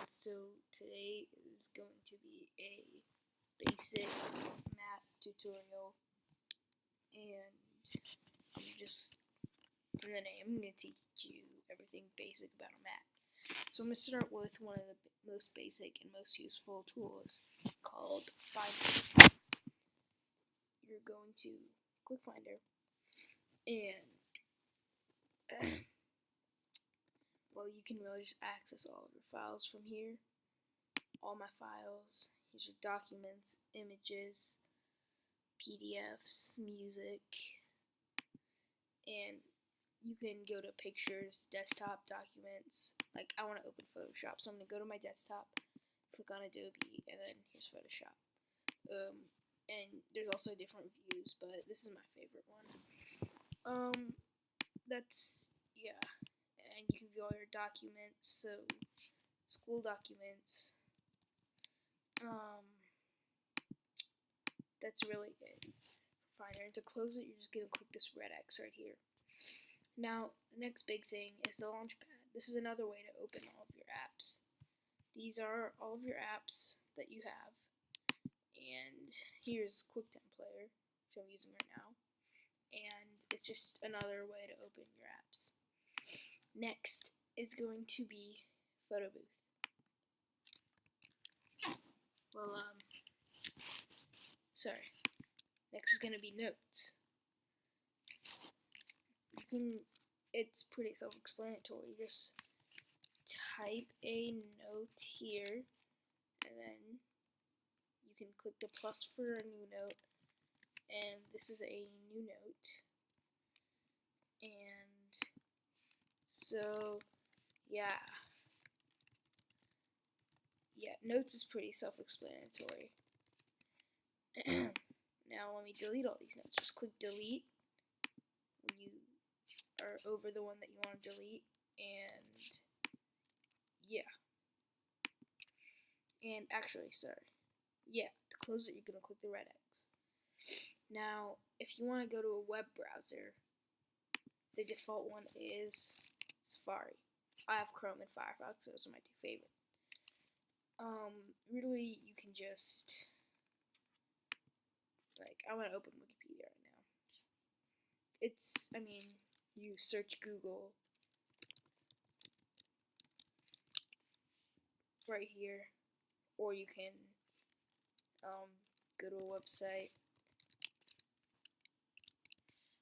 So today is going to be a basic math tutorial, and I'm just, in the name, I'm going to teach you everything basic about math. So I'm going to start with one of the most basic and most useful tools called Finder. You're going to click Finder, and well, you can really just access all of your files from here. All my files. Here's your documents, images, PDFs, music, and you can go to pictures, desktop, documents. Like, I want to open Photoshop, so I'm going to go to my desktop, click on Adobe, and then here's Photoshop. And there's also different views, but this is my favorite one. Yeah. And you can view all your documents, so school documents. That's really it. Finder. And to close it, you're just going to click this red X right here. Now, the next big thing is the Launchpad. This is another way to open all of your apps. These are all of your apps that you have. And here's QuickTime Player, which I'm using right now. And it's just another way to open your apps. Next is going to be Photo Booth. Next is going to be Notes. It's pretty self-explanatory. Just type a note here, and then you can click the plus for a new note, and this is a new note. And so, yeah, Notes is pretty self-explanatory. Now let me delete all these notes. Just click delete when you are over the one that you want to delete, and yeah. And actually, to close it, you're going to click the red X. Now, if you want to go to a web browser, the default one is Safari. I have Chrome and Firefox, those are my two favorite. Really, you can just, I want to open Wikipedia right now. You search Google right here, or you can go to a website,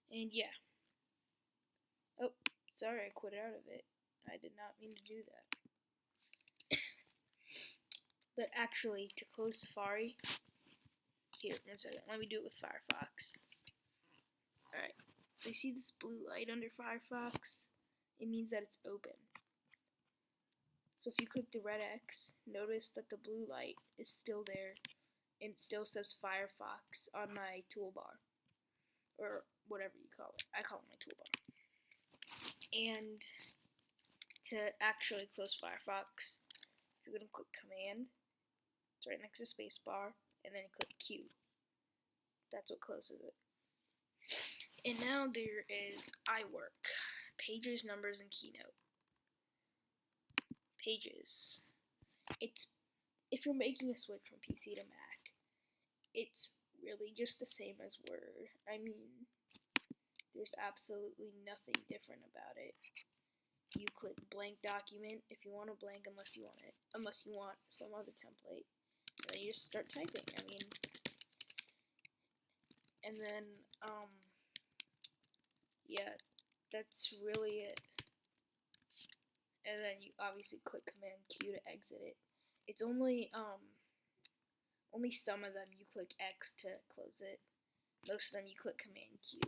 and yeah. Oh, sorry, I quit out of it. I did not mean to do that. But actually, to close Safari, here, 1 second, let me do it with Firefox. Alright, so you see this blue light under Firefox? It means that it's open. So if you click the red X, notice that the blue light is still there, and it still says Firefox on my toolbar, or whatever you call it. I call it my toolbar. And to actually close Firefox, you're going to click Command. It's right next to spacebar, and then click Q. That's what closes it. And now there is iWork, Pages, Numbers, and Keynote. Pages. If you're making a switch from PC to Mac, it's really just the same as Word. There's absolutely nothing different about it. You click blank document if you want a blank, unless you want some other template. And then you just start typing. And then, yeah, that's really it. And then you obviously click Command Q to exit it. It's only some of them you click X to close it. Most of them you click Command Q.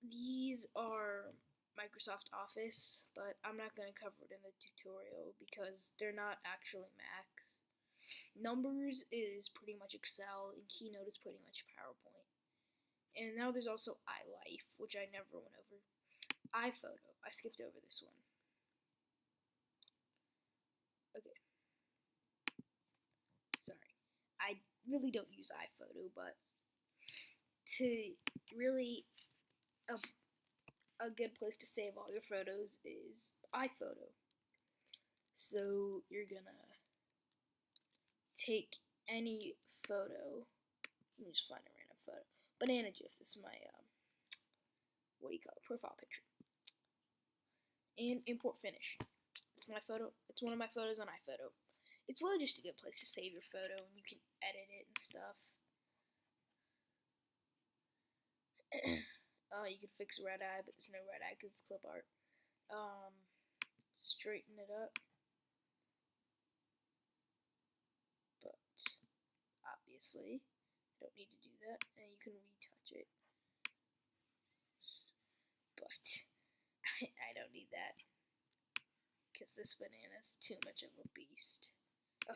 These are Microsoft Office, but I'm not going to cover it in the tutorial because they're not actually Macs. Numbers is pretty much Excel, and Keynote is pretty much PowerPoint. And now there's also iLife, which I never went over. iPhoto, I skipped over this one. Okay. Sorry. I really don't use iPhoto, but to really a good place to save all your photos is iPhoto. So you're gonna take any photo. Let me just find a random photo. Banana GIF. This is my what do you call it? Profile picture. And import finish. It's my photo. It's one of my photos on iPhoto. It's really just a good place to save your photo, and you can edit it and stuff. You can fix red eye, but there's no red eye because it's clip art. Straighten it up. But obviously, I don't need to do that, and you can retouch it. But I don't need that because this banana's too much of a beast. Oh,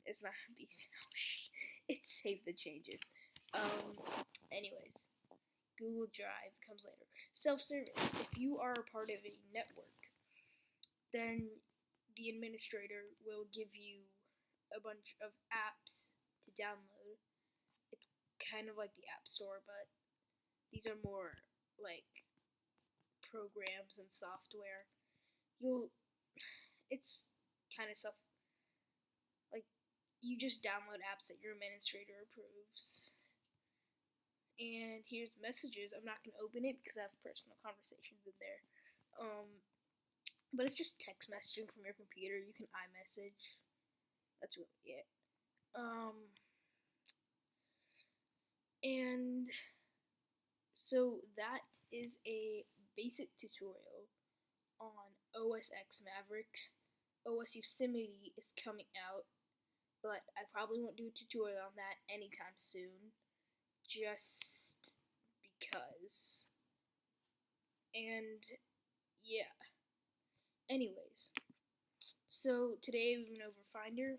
it's not a beast. Oh, it saved the changes. Anyways, Google Drive comes later. Self-service. If you are a part of a network, then the administrator will give you a bunch of apps to download. It's kind of like the App Store, but these are more like programs and software. It's kind of stuff like you just download apps that your administrator approves. And here's messages. I'm not going to open it because I have personal conversations in there. But it's just text messaging from your computer. You can iMessage. That's really it. And so that is a basic tutorial on OS X Mavericks. OS Yosemite is coming out, but I probably won't do a tutorial on that anytime soon. Just because. And yeah. Anyways, so today we went over Finder,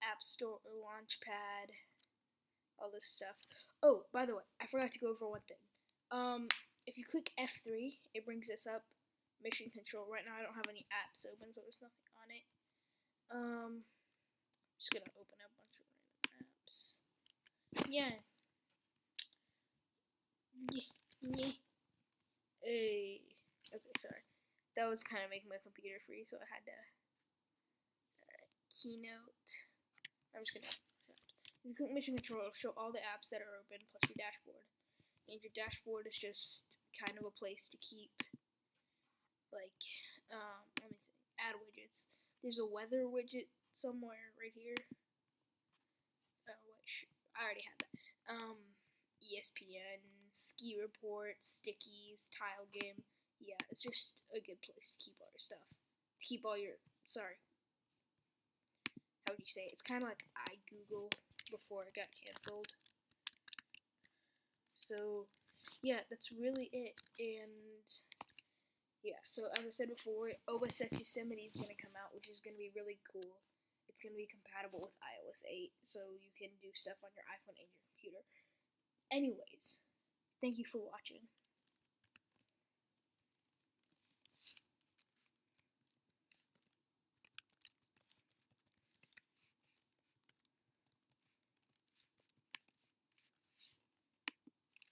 App Store, Launchpad, all this stuff. Oh, by the way, I forgot to go over one thing. If you click F3, it brings this up. Mission Control. Right now I don't have any apps open, so there's nothing on it. Just gonna open up a bunch of random apps. Yeah. Hey. Okay, sorry. That was kind of making my computer free, so I had to. Alright, Keynote. I'm just gonna. If you click Mission Control, it'll show all the apps that are open plus your dashboard. And your dashboard is just kind of a place to keep, like, let me think. Add widgets. There's a weather widget somewhere right here. Oh wait, I already had that. ESPN, ski reports, stickies, tile game. Yeah, it's just a good place to keep all your stuff. To keep all your, how would you say it? It's kind of like iGoogle before it got canceled. So, yeah, that's really it. And, yeah, so as I said before, OS X Yosemite is going to come out, which is going to be really cool. It's going to be compatible with iOS 8, so you can do stuff on your iPhone and your computer. Anyways, thank you for watching.